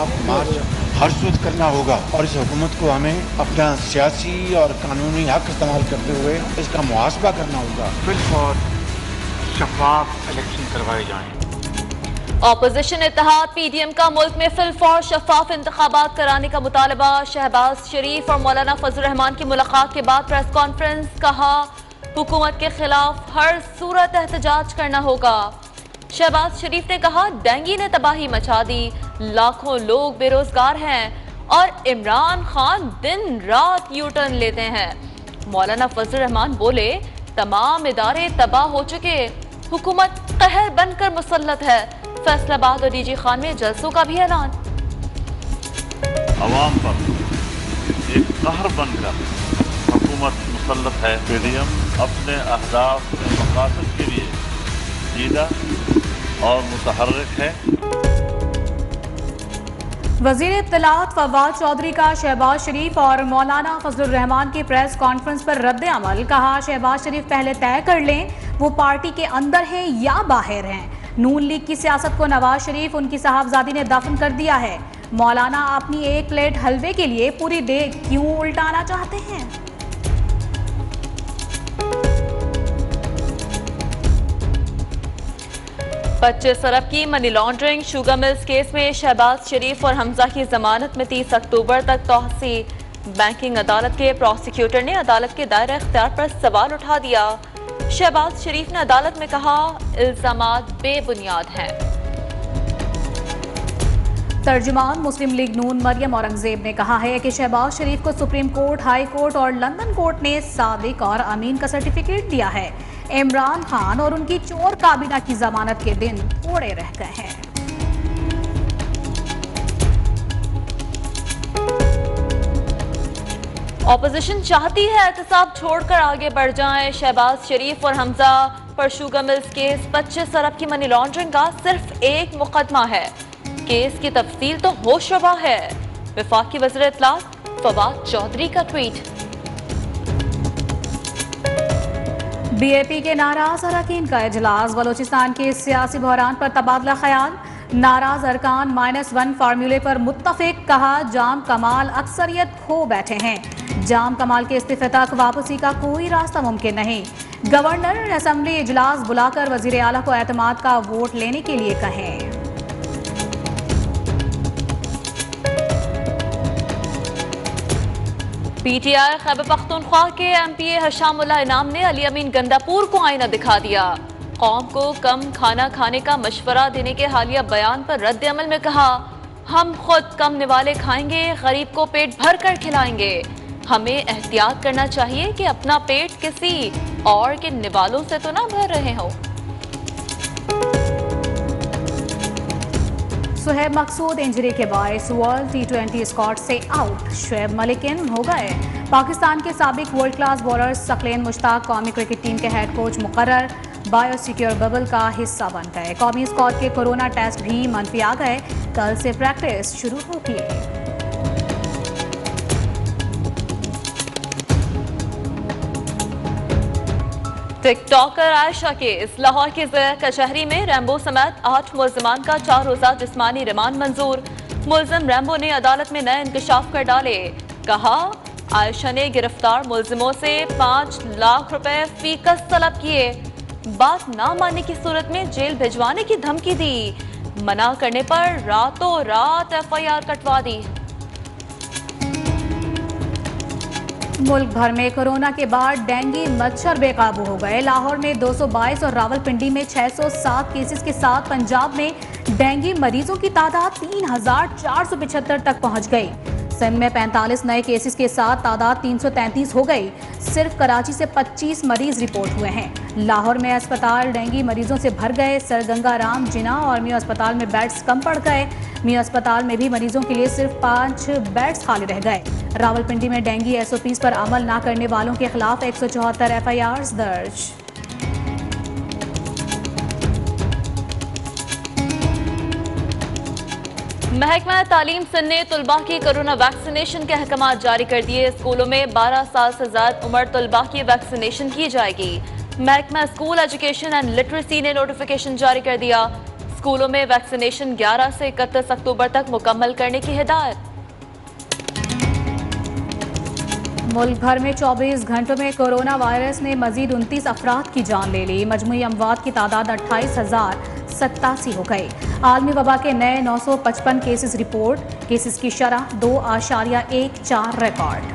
खिलाफ मार्च हर सूरत करना होगा और इस हुकूमत को हमें अपना सियासी और कानूनी हक इस्तेमाल करते हुए इसका मुहासबा करना होगा। बिल्कुल और शफाफ इलेक्शन करवाए जाएं। ऑपोजिशन इत्तेहाद पीडीएम का मुल्क में फिलफौर शफाफ इंतखाबात कराने का मुतालबा। शहबाज शरीफ और मौलाना फजल रहमान की मुलाकात के बाद प्रेस कॉन्फ्रेंस, कहा हुकूमत के खिलाफ हर सूरत एहतजाज करना होगा। शहबाज शरीफ ने कहा डेंगू ने तबाही मचा दी, लाखों लोग बेरोजगार हैं और इमरान खान दिन रात यू टर्न लेते हैं। मौलाना फजल रहमान बोले तमाम इदारे तबाह हो चुके, हुकूमत कहर बनकर मुसल्लत है। फैसलाबाद और डीजी खान में जलसों का भी ऐलान। अवाम पर एक कहर बनकर हुकूमत मुसल्लत है। पीडीएम अपने अहदाफ मकासद के लिए जीदा और मुतहर्रिक है। वजीर इत्तलात फवाद चौधरी का शहबाज शरीफ और मौलाना फजल रहमान की प्रेस कॉन्फ्रेंस पर रद्द अमल। कहा शहबाज शरीफ पहले तय कर लें वो पार्टी के अंदर हैं या बाहर हैं। नून लीग की सियासत को नवाज शरीफ उनकी साहबजादी ने दफन कर दिया है। मौलाना अपनी एक प्लेट हलवे के लिए पूरी देग क्यों उल्टाना चाहते हैं? $25 अरब की money laundering sugar mills case में शहबाज शरीफ और हमजा की जमानत में 30 अक्टूबर तक तौसी। बैंकिंग अदालत के प्रोसिक्यूटर ने अदालत के दायरा इख्तियार पर सवाल उठा दिया। शहबाज शरीफ ने अदालत में कहा इल्जामात बेबुनियाद हैं। तर्जुमान मुस्लिम लीग नून मरियम औरंगजेब ने कहा है कि शहबाज शरीफ को सुप्रीम कोर्ट, हाई कोर्ट और लंदन कोर्ट ने सादिक और अमीन का सर्टिफिकेट दिया है। इमरान खान और उनकी चोर काबीना की जमानत के दिन थोड़े रह गए हैं। ऑपोजिशन चाहती है एहतसाब छोड़कर आगे बढ़ जाएं। शहबाज शरीफ और हमजा पर शुगर मिल्स केस 25 अरब की मनी लॉन्ड्रिंग का सिर्फ एक मुकदमा है। केस की तफसील तो होशरुबा है। वफाकी वज़ीर इत्तलात फवाद चौधरी का ट्वीट। बीएपी के नाराज अरकान का इजलास। बलोचिस्तान के सियासी बहरान पर तबादला ख्याल। नाराज अरकान -1 फार्मूले पर मुत्तफिक। कहा जाम कमाल अक्सरियत खो बैठे हैं। जाम कमाल के इस्तीफे तक वापसी का कोई रास्ता मुमकिन नहीं। गवर्नर असेंबली इजलास बुलाकर वजीर आला को एतमाद का वोट लेने के लिए कहें। पीटीआई खैबर पख्तूनख्वा के एमपीए हशामुल्लाह इनाम ने अली अमीन गंडापुर को आईना दिखा दिया। कौम को कम खाना खाने का मशवरा देने के हालिया बयान पर रद्द अमल में कहा हम खुद कम निवाले खाएंगे, गरीब को पेट भर कर खिलाएंगे। हमें एहतियात करना चाहिए कि अपना पेट किसी और के निवालों से तो ना भर रहे हो। सुहेब मकसूद इंजरी के बायस वर्ल्ड T20 स्क्वाड से आउट। शुएब मलिक इन हो गए। पाकिस्तान के साबिक world class bowler Saqlain Mushtaq कौमी क्रिकेट टीम के हेड कोच मुकर्रर। बायोसिक्योर बबल का हिस्सा बन गए। कौमी स्क्वाड के कोरोना टेस्ट भी मनफी आ गए। कल से प्रैक्टिस शुरू होगी। TikToker Ayesha case. लाहौर के कचहरी में रैम्बो समेत 8 मुलजमान का 4 रोजा जिस्मानी रिमांड मंजूर। मुलजिम रैम्बो ने अदालत में नए इंकशाफ कर डाले। कहा आयशा ने गिरफ्तार मुलजिमों से 5 लाख रुपए फीकस तलब किए। बात ना मानने की सूरत में जेल भिजवाने की धमकी दी। मना करने पर रातों रात FIR कटवा दी। मुल्क भर में कोरोना के बाद डेंगू मच्छर बेकाबू हो गए। लाहौर में 222 और रावलपिंडी में 607 केसेस के साथ पंजाब में डेंगू मरीजों की तादाद 3475 तक पहुंच गई। सिंध में 45 नए केसेस के साथ तादाद 333 हो गई। सिर्फ कराची से 25 मरीज रिपोर्ट हुए हैं। लाहौर में अस्पताल डेंगू मरीजों से भर गए। सरगंगा राम, जिना और मियां अस्पताल में बेड्स कम पड़ गए। मियां अस्पताल में भी मरीजों के लिए सिर्फ 5 बेड्स खाली रह गए। रावलपिंडी में डेंगू SOPs पर अमल न करने वालों के खिलाफ 174 FIRs दर्ज। महकमा तालीम सिंध ने तुलबा की कोरोना वैक्सीनेशन के अहकाम जारी कर दिए। स्कूलों में 12 साल से ज्यादा उम्र तुलबा की वैक्सीनेशन की जाएगी। महकमा स्कूल एजुकेशन एंड लिटरेसी ने नोटिफिकेशन जारी कर दिया। स्कूलों में वैक्सीनेशन 11 से 31 अक्टूबर तक मुकम्मल करने की हिदायत। मुल्क भर में 24 घंटों में कोरोना वायरस ने मजीद 29 अफराद की जान ले ली। मजमूई अमवात की तादाद 28,087 हो गई। आलमी वबा के नए 955 केसेस रिपोर्ट। केसेस की शरह 2.14 रिकॉर्ड।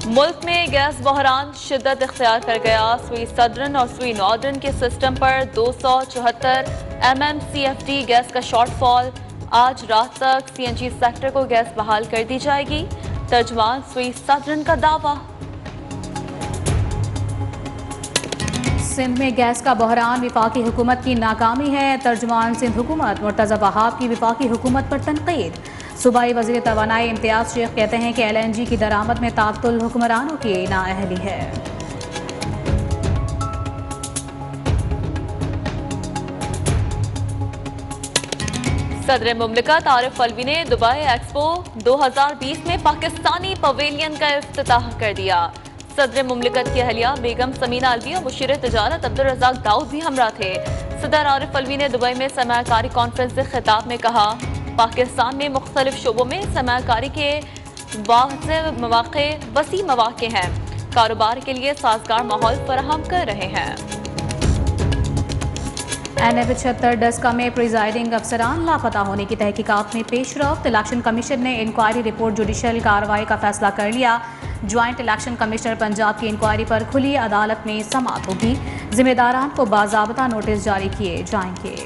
मुल्क में गैस बहरान शिद्दत इख्तियार कर गया। सुई सदरन और सुई नॉर्दर्न के सिस्टम पर 274 MMCFD गैस का शॉर्टफॉल। आज रात तक CNG सेक्टर को गैस बहाल कर दी जाएगी। तर्जमान सुई सदरन का दावा। सिंध में गैस का बहरान विफाकी हुकूमत की नाकामी है। तर्जमान सिंध हुकूमत मुर्तज़ा वहाब की विफाकी हुकूमत पर तनकीद। सूबाई वज़ीर तवानाई इम्तियाज शेख कहते हैं कि LNG की दरामद में तातुल हुक्मरानों की नाअहली है। सदर मुमलिकत आरिफ अलवी ने दुबई एक्सपो 2020 में पाकिस्तानी पवेलियन का इफ्तिताह कर दिया। सदर मुमलिकत की अहलिया बेगम समीना अलवी और मुशीर तिजारत अब्दुल रज़ाक दाऊद भी हमरा थे। सदर आरिफ अलवी ने दुबई में सरमायाकारी कॉन्फ्रेंस से खिताब में कहा, पाकिस्तान में मुख्तलिफ शोबों में सरमायाकारी के वसी मौक़े हैं। कारोबार के लिए साजगार माहौल फराहम कर रहे हैं। NA-75 डस्का में प्रिजाइडिंग अफसरान लापता होने की तहकीकात में पेशरफ्त। इलेक्शन कमीशन ने इंक्वायरी रिपोर्ट जुडिशल कार्रवाई का फैसला कर लिया। ज्वाइंट इलेक्शन कमिश्नर पंजाब की इंक्वायरी पर खुली अदालत में समाअत होगी। जिम्मेदारान को बाज़ाब्ता नोटिस जारी किए जाएंगे।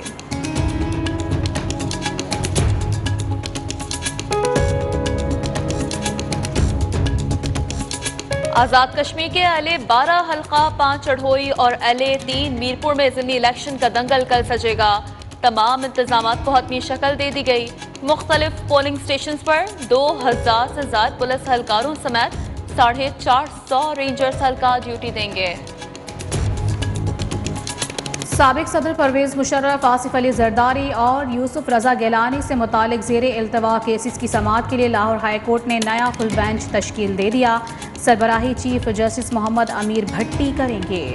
आज़ाद कश्मीर के LA-12 हल्का 5 चढ़ोई और LA-3 मीरपुर में ज़िमनी इलेक्शन का दंगल कल सजेगा। तमाम इंतजामात को हतमी शक्ल दे दी गई। मुख्तलिफ पोलिंग स्टेशन पर 2000 से ज़ायद पुलिस हलकारों समेत 450 रेंजर्स हल्का ड्यूटी देंगे। साबिक सदर परवेज मुशर्रफ, आसिफ अली जरदारी और यूसुफ रजा गिलानी से मुतालिक ज़ेरे इल्तवा केसेस की समाअत के लिए लाहौर हाई कोर्ट ने नया फुल बेंच तश्कील दे दिया। सरबराही चीफ जस्टिस मोहम्मद अमीर भट्टी करेंगे।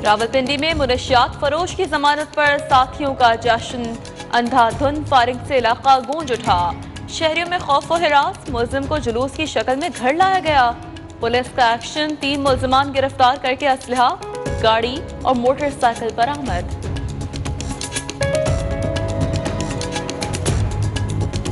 रावलपिंडी में मुनशियात फरोश की जमानत पर साथियों का जश्न। अंधाधुंध फायरिंग से इलाका गूंज उठा। शहरियों में खौफ व हिरास। मुलजिम को जुलूस की शक्ल में घर लाया गया। पुलिस का एक्शन। 3 मुलजिमान गिरफ्तार करके असलहा, गाड़ी और मोटरसाइकिल बरामद।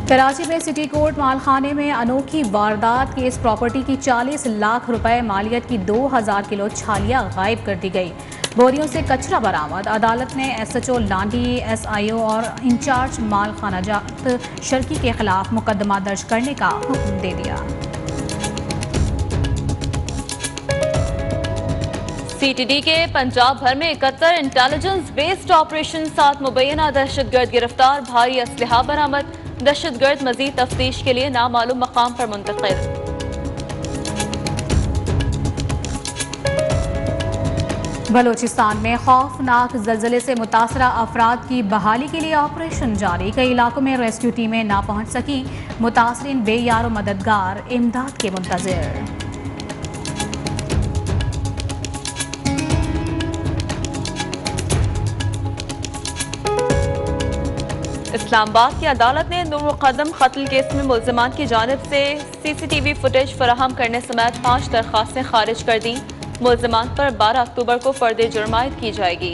कराची में सिटी कोर्ट मालखाने में अनोखी वारदात। केस प्रॉपर्टी की 40 लाख रुपए मालियत की 2000 किलो छालियां गायब कर दी गई। बोरियों से कचरा बरामद। अदालत ने SHO लांडी, SIO और इंचार्ज मालखाना जात शर्की के खिलाफ मुकदमा दर्ज करने का हुक्म दे दिया। CTD के पंजाब भर में 71 इंटेलिजेंस बेस्ड ऑपरेशन, 7 मुबैना दहशतगर्द गिरफ्तार, भारी असलहा बरामद। दहशतगर्द मजीद तफ्तीश के लिए नामालूम मकाम पर मुंतकिल। बलोचिस्तान में खौफनाक जल्जले से मुतासरा अफराद की बहाली के लिए ऑपरेशन जारी। कई इलाकों में रेस्क्यू टीमें ना पहुंच सकी। मुतासरीन बेयारो मददगार इमदाद के मुंतजिर। इस्लामाबाद की अदालत ने नूर मुक़द्दम कत्ल केस में मुलजिमान की जानिब से CCTV फुटेज फराहम करने समेत 5 दरख्वास्तें खारिज कर दी। मुलजिमान पर 12 अक्टूबर को फर्द जुर्म आयद की जाएगी।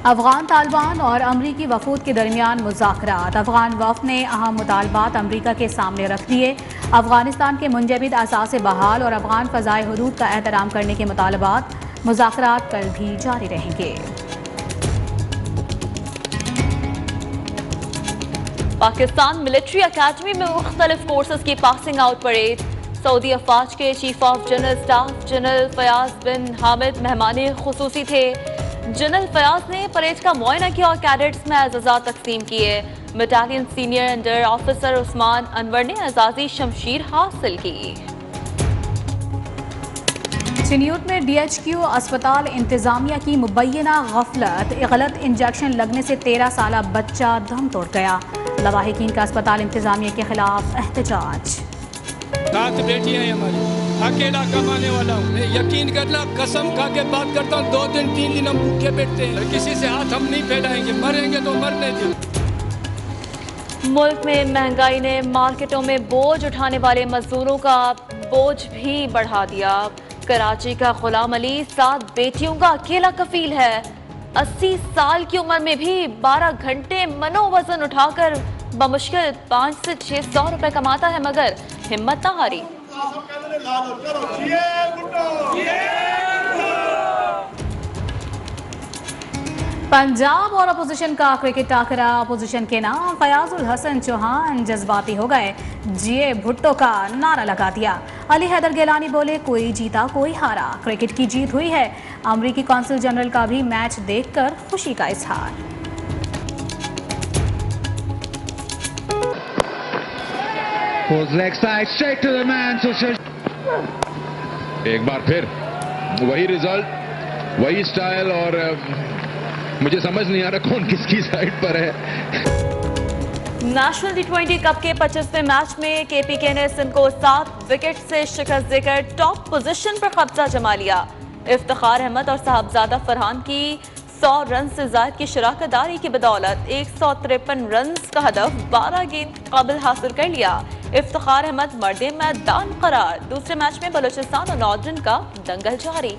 अफगान तालिबान और अमरीकी वफूद के दरमियान मुज़ाकरात। अफगान वफ़द ने अहम मुतालबात अमरीका के सामने रख दिए। अफगानिस्तान के मुंजमद असासे बहाल और अफगान फ़ज़ाए हुदूद का एहतराम करने के मुतालबात। मुज़ाकरात कल भी जारी रहेंगे। पाकिस्तान मिलिट्री अकेडमी में मुख्तलिफ कोर्सेज की पासिंग आउट परेड। सऊदी अफवाज के chief of general staff general Fayyadh bin Hamed मेहमान खुसूसी थे। जनरल फयाज ने परेड का मुआयना किया और कैडेट्स में एजाज़ात तकसीम किए। Battalion senior under officer Usman Anwar ने एजाज़ी शमशीर हासिल की। चिन्यूट में DHQ अस्पताल इंतजामिया की मुबैना गफलत, गलत इंजेक्शन लगने से 13 साला बच्चा दम तोड़ गया। लवाहिकीन का अस्पताल इंतजामिया के खिलाफ एहतजाज। 7 बेटियां हैं हमारी, अकेला कमाने वाला हूँ मैं, यकीन करना कसम खा के बात करता हूँ, 2 दिन 3 दिन हम भूखे बैठते हैं, किसी से हाथ हम नहीं फैलाएंगे, मरेंगे तो मरने दो। मुल्क में महंगाई ने मार्केटों में बोझ उठाने वाले मजदूरों का बोझ भी बढ़ा दिया। कराची का गुलाम अली 7 बेटियों का अकेला कफील है। 80 साल की उम्र में भी 12 घंटे मनोवजन उठाकर बमुश्किल 500 से 600 रुपए कमाता है, मगर हिम्मत ना हारी। पंजाब और अपोजिशन का क्रिकेट टाकरा, अपोजिशन के नाम फयाजुल हसन चौहान जज्बाती हो गए, जिए भुट्टो का नारा लगा दिया। अली हैदर गिलानी बोले, कोई जीता कोई हारा, क्रिकेट की जीत हुई है। अमरीकी कौंसल जनरल का भी मैच देखकर खुशी का इजहार। एक बार फिर वही रिजल्ट, वही स्टाइल, और मुझे समझ नहीं आ रहा कौन किसकी साइड पर है। नेशनल T20 कप के 25वें मैच में KPK ने सिंध को 7 विकेट से शिकस्त देकर टॉप पोजीशन पर कब्जा जमा लिया। इफ्तिखार अहमद और साहबजादा फरहान की 100 रन से ज्यादा की शराकतदारी की बदौलत 153 रन का हदफ 12 गेंद काबिल हासिल कर लिया। इफ्तिखार अहमद मर्दे मैदान करार। दूसरे मैच में बलूचिस्तान और नॉर्दर्न का दंगल जारी।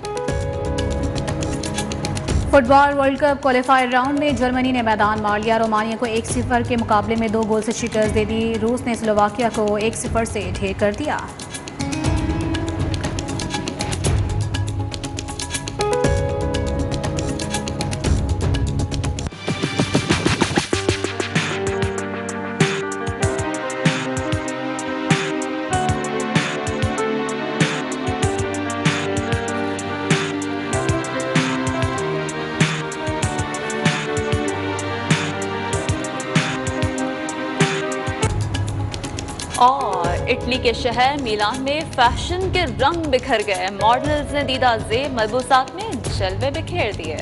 Football world cup qualifier round में जर्मनी ने मैदान मार लिया। रोमानिया को 1-0 के मुकाबले में 2 गोल से शिकस्त दे दी। रूस ने स्लोवाकिया को 1-0 से ढेर कर दिया। और इटली के शहर मिलान में फैशन के रंग बिखर गए। मॉडल्स ने दीदा ज़ेब मलबूसात में जलवे बिखेर दिए।